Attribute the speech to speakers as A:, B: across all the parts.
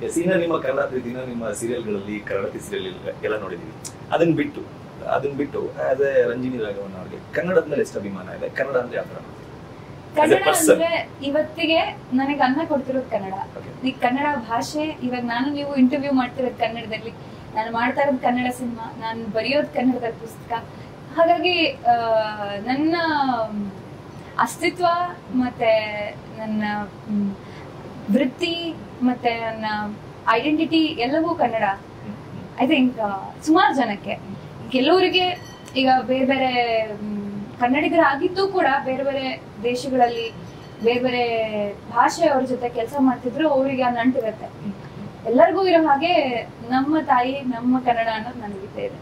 A: ಇನ್ನ ನಿಮ್ಮ ಕನ್ನಡ ಪ್ರೀತಿನ ನಿಮ್ಮ ಸೀರಿಯಲ್ಗಳಲ್ಲಿ ಕನ್ನಡತಿ ಸೀರಿಯಲ್ ಎಲ್ಲ ನೋಡಿದೀವಿ. ಅದನ್ನ ಬಿಟ್ಟು ಆಸ್ ಎ ರಂಜಿನಿ ರಾಘವನ್ ಅವ್ರಿಗೆ ಕನ್ನಡದ ಮೇಲೆ ಎಷ್ಟು ಅಭಿಮಾನ ಇದೆ? ಕನ್ನಡ ಅಂದ್ರೆ ಯಾವ ತರ?
B: ಕನ್ನಡ ಅಂದ್ರೆ ಇವತ್ತಿಗೆ ನನಗೆ ಅನ್ನ ಕೊಡ್ತಿರೋದು ಕನ್ನಡ. ಈ ಕನ್ನಡ ಭಾಷೆ, ಇವಾಗ ನೀವು ಇಂಟರ್ವ್ಯೂ ಮಾಡ್ತಿರೋದು ಕನ್ನಡದಲ್ಲಿ, ನಾನು ಮಾಡ್ತಾ ಇರೋದು ಕನ್ನಡ ಸಿನಿಮಾ, ನಾನು ಬರೆಯೋದು ಕನ್ನಡದ ಪುಸ್ತಕ. ಹಾಗಾಗಿ ನನ್ನ ಅಸ್ತಿತ್ವ ಮತ್ತೆ ನನ್ನ ವೃತ್ತಿ ಮತ್ತೆ ನನ್ನ ಐಡೆಂಟಿಟಿ ಎಲ್ಲವೂ ಕನ್ನಡ. ಐ ಥಿಂಕ್ ಸುಮಾರು ಜನಕ್ಕೆ, ಕೆಲವರಿಗೆ ಈಗ ಬೇರೆ ಬೇರೆ ಕನ್ನಡಿಗರಾಗಿದ್ದು ಕೂಡ ಬೇರೆ ಬೇರೆ ದೇಶಗಳಲ್ಲಿ ಬೇರೆ ಬೇರೆ ಭಾಷೆಯವ್ರ ಜೊತೆ ಕೆಲಸ ಮಾಡ್ತಿದ್ರು, ಅವರಿಗೆ ಆ ನಂಟಿರುತ್ತೆ. ಎಲ್ಲರಿಗೂ ಇರೋ ಹಾಗೆ ನಮ್ಮ ತಾಯಿ ನಮ್ಮ ಕನ್ನಡ ಅನ್ನೋದು ನನಗಿದೆ ಇದೆ.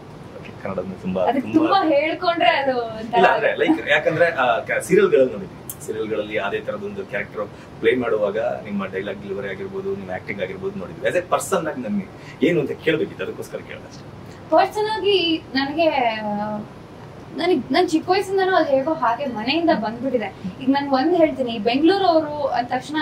B: ಅದಕ್ಕೆ ತುಂಬಾ ಹೇಳ್ಕೊಂಡ್ರೆ ಅದು
A: ಯಾಕಂದ್ರೆ ಸೀರಿಯಲ್ಗಳಲ್ಲಿ ಅದೇ ತರದೊಂದು ಕ್ಯಾರೆಕ್ಟರ್ ಪ್ಲೇ ಮಾಡುವಾಗ ನಿಮ್ಮ ಡೈಲಾಗ್ ಡೆಲಿವರಿ ಆಗಿರ್ಬೋದು, ನಿಮ್ಮ ಆಕ್ಟಿಂಗ್ ಆಗಿರ್ಬೋದು ನೋಡಿದ್ವಿ. ಆಸ್ ಎ ಪರ್ಸನ್ ಆಗಿ ನನ್ಗೆ ಏನು ಅಂತ ಕೇಳಬೇಕಿತ್ತು, ಅದಕ್ಕೋಸ್ಕರ ಕೇಳಿದಷ್ಟೇ.
B: ಪರ್ಸನ್ ಆಗಿ ನನ್ ಚಿಕ್ಕ ವಯಸ್ಸಿಂದನೂ ಅದು ಹೇಗೋ ಹಾಗೆ ಮನೆಯಿಂದ ಬಂದ್ಬಿಟ್ಟಿದೆ. ಈಗ ನಾನು ಒಂದ್ ಹೇಳ್ತೀನಿ, ಬೆಂಗಳೂರು ಅವರು ಅಂದ ತಕ್ಷಣ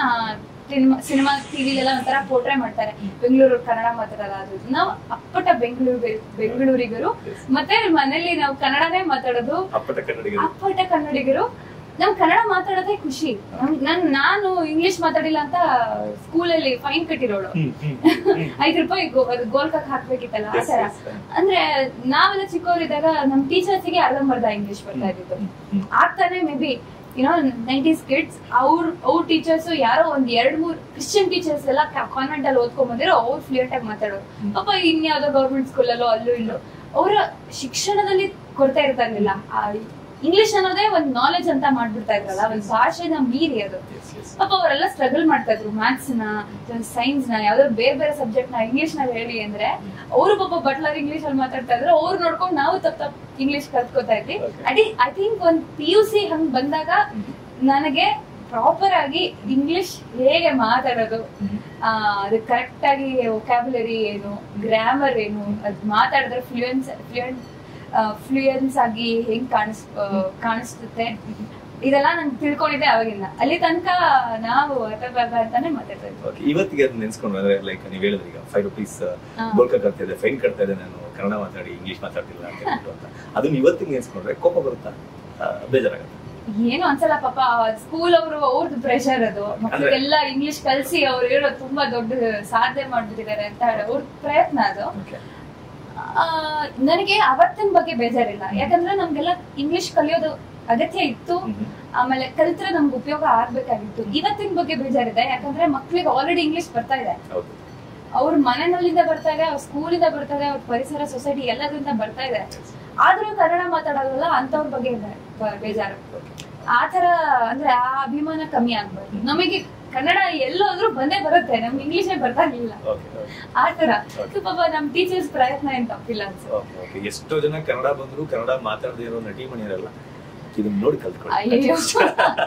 B: ಸಿನಿಮಾ ಟಿವಿಲೆಲ್ಲ ಒಂಥರ ಪೋಟ್ರೆ ಮಾಡ್ತಾರೆ, ಬೆಂಗಳೂರು ಕನ್ನಡ ಮಾತಾಡಲ್ಲ. ಅದು ನಾವು ಅಪ್ಪಟ ಬೆಂಗಳೂರಿಗರು, ಮತ್ತೆ ಮನೇಲಿ ನಾವು ಕನ್ನಡನೇ ಮಾತಾಡೋದು, ಅಪ್ಪಟ ಕನ್ನಡಿಗರು. ನಮ್ ಕನ್ನಡ ಮಾತಾಡೋದೇ ಖುಷಿ. ನಾನು ಇಂಗ್ಲಿಷ್ ಮಾತಾಡಿಲ್ಲ ಅಂತ ಸ್ಕೂಲಲ್ಲಿ ಫೈನ್ ಕಟ್ಟಿರೋಳು, ₹5 ಗೋಲ್ಕಕ್ ಹಾಕ್ಬೇಕಿತ್ತಲ್ಲ ಆ ತರ. ಅಂದ್ರೆ ನಾವೆಲ್ಲ ಚಿಕ್ಕವರಿದ್ದಾಗ ನಮ್ ಟೀಚರ್ಸ್ಗೆ ಅರ್ಧಂಬರ್ಧ ಇಂಗ್ಲಿಷ್ ಬರ್ತಾ ಇದ್ದಿದ್ದು. ಆಗ್ತಾನೆ ಮೇ ಬಿ 90s ಕಿಡ್ಸ್ ಅವ್ರ ಟೀಚರ್ಸ್ ಯಾರೋ ಒಂದ್ 2-3 ಕ್ರಿಶ್ಚಿಯನ್ ಟೀಚರ್ಸ್ ಎಲ್ಲ ಕಾನ್ವೆಂಟ್ ಅಲ್ಲಿ ಓದ್ಕೊಂಡ್ ಬಂದಿರೋ, ಅವ್ರು ಫ್ಲೂಯೆಂಟ್ ಆಗಿ ಮಾತಾಡೋರು. ಪಾಪ ಇನ್ಯಾವ್ದೋ ಗೌರ್ಮೆಂಟ್ ಸ್ಕೂಲಲ್ಲೋ ಅಲ್ಲೂ ಇಲ್ಲೋ ಅವರ ಶಿಕ್ಷಣದಲ್ಲಿ ಕೊರತೆ ಇರ್ತಾ ಇರ್ಲಿಲ್ಲ. ಇಂಗ್ಲಿಷ್ ಅನ್ನೋದೇ ಒಂದ್ ನಾಲೆಜ್ ಅಂತ ಮಾಡ್ಬಿಡ್ತಾ ಇದ್ರಲ್ಲ, ಒಂದ್ ಭಾಷೆನ ಮೀರಿ ಅದು. ಪಾಪ ಅವರೆಲ್ಲ ಸ್ಟ್ರಗಲ್ ಮಾಡ್ತಾ ಇದ್ರು, ಮ್ಯಾಥ್ಸ್ ನ, ಸೈನ್ಸ್ ನ, ಯಾವ್ದಾದ್ರು ಬೇರೆ ಬೇರೆ ಸಬ್ಜೆಕ್ಟ್ ನ ಇಂಗ್ಲಿಷ್ ನಲ್ಲಿ ಹೇಳಿ ಅಂದ್ರೆ ಅವರು ಪಾಪ ಬಟ್ಲರ್ ಇಂಗ್ಲಿಷ್ ಅಲ್ಲಿ ಮಾತಾಡ್ತಾ ಇದ್ರು. ಅವ್ರು ನೋಡ್ಕೊಂಡು ನಾವು ತಪ್ಪ ಇಂಗ್ಲಿಷ್ ಕಲ್ತ್ಕೋತಾ ಇದ್ವಿ. ಐ ಥಿಂಕ್ ಒಂದ್ PUC ಹಂಗ್ ಬಂದಾಗ ನನಗೆ ಪ್ರಾಪರ್ ಆಗಿ ಇಂಗ್ಲಿಷ್ ಹೇಗೆ ಮಾತಾಡೋದು, ಅದು ಕರೆಕ್ಟ್ ಆಗಿ ವೊಕ್ಯಾಬುಲರಿ ಏನು, ಗ್ರಾಮರ್ ಏನು, ಅದ್ ಮಾತಾಡಿದ್ರೆ ಫ್ಲೂಯೆನ್ಸ್ ಆಗಿ ಹೆಂಗ್ ಕಾಣಿಸ್ತುತ್ತೆ, ಇದೆಲ್ಲ ನಂಗೆ ತಿಳ್ಕೊಂಡಿದ್ದೆ ಅವಾಗಿಂದ. ಅಲ್ಲಿ ತನಕ ನಾವು ಅಂತಾನೆ ಮಾತಾಡ್ತಾ ಇದ್ವಿ.
A: ಇವತ್ತಿಗೆ ಅದನ್ನ ನೆನ್ಸ್ಕೊಂಡ್ರೆ, ಲೈಕ್ ನೀವ್ ಹೇಳಿದ್ರಿ ಈಗ ₹5 ಗೋಲ್ಕ ಕಟ್ತಾ ಇದೆ, ಫೈನ್ ಕಟ್ತಾ ಇದೆ, ನಾನು ಕನ್ನಡ ಮಾತಾಡಿ ಇಂಗ್ಲಿಷ್ ಮಾತಾಡ್ತಿಲ್ಲ ಅಂತ. ಅದನ್ನ ಇವತ್ತಿಗೆ ನೆನ್ಸ್ಕೊಂಡ್ರೆ ಕೋಪ ಬರುತ್ತಾ, ಬೇಜಾರಾಗುತ್ತೆ?
B: ಏನು ಅನ್ಸಲ್ಲ. ಪಾಪ ಸ್ಕೂಲ್ ಅವ್ರದ್ದು ಪ್ರೆಷರ್ ಅದು, ಮಕ್ಕಳಿಗೆಲ್ಲ ಇಂಗ್ಲಿಷ್ ಕಲ್ಸಿ ಅವ್ರು ಹೇಳೋ ತುಂಬಾ ದೊಡ್ಡ ಸಾಧನೆ ಮಾಡ್ಬಿಟ್ಟಿದ್ದಾರೆ ಅಂತ ಅವ್ರ ಪ್ರಯತ್ನ ಅದು. ನನಗೆ ಅವತ್ತಿನ ಬಗ್ಗೆ ಬೇಜಾರಿಲ್ಲ, ಯಾಕಂದ್ರೆ ನಮ್ಗೆಲ್ಲ ಇಂಗ್ಲಿಷ್ ಕಲಿಯೋದು ಅಗತ್ಯ ಇತ್ತು, ಆಮೇಲೆ ಕಲ್ತ್ರೆ ನಮ್ಗೆ ಉಪಯೋಗ ಆಗ್ಬೇಕಾಗಿತ್ತು. ಇವತ್ತಿನ ಬಗ್ಗೆ ಬೇಜಾರಿದೆ, ಯಾಕಂದ್ರೆ ಮಕ್ಳಿಗೆ ಆಲ್ರೆಡಿ ಇಂಗ್ಲಿಷ್ ಬರ್ತಾ ಇದೆ. ಅವ್ರ ಮನೆಯಲ್ಲಿಂದ ಬರ್ತಾ ಇದೆ, ಅವ್ರ ಸ್ಕೂಲಿಂದ ಬರ್ತಾ ಇದೆ, ಅವ್ರ ಪರಿಸರ ಸೊಸೈಟಿ ಎಲ್ಲದ್ರಿಂದ ಬರ್ತಾ ಇದೆ. ಆದ್ರೂ ಕನ್ನಡ ಮಾತಾಡೋದಲ್ಲ ಅಂತವ್ರ ಬಗ್ಗೆ ಬೇಜಾರು. ಆತರ ಅಂದ್ರೆ ಆ ಅಭಿಮಾನ ಕಮ್ಮಿ ಆಗ್ಬಾರ್ದು. ನಮಗೆ ಕನ್ನಡ ಎಲ್ಲೋದ್ರೂ ಬಂದೇ ಬರುತ್ತೆ, ನಮ್ಗೆ ಇಂಗ್ಲಿಷೇ ಬರ್ತಾ ಇರ್ಲಿಲ್ಲ ಆತರ. ಪಾಪ ನಮ್ ಟೀಚರ್ಸ್ ಪ್ರಯತ್ನ ಏನ್ ತಪ್ಪಿಲ್ಲ ಅನ್ಸುತ್ತೆ.
A: ಎಷ್ಟೋ ಜನ ಕನ್ನಡ ಬಂದ್ರು ಕನ್ನಡ ಮಾತಾಡದೇ ಇರೋ ನಟಿ ಮಣಿಯರಲ್ಲ, ಇದನ್ನ ನೋಡಿ ಕಲ್ತ್ಕೊಳ್ಳಿ.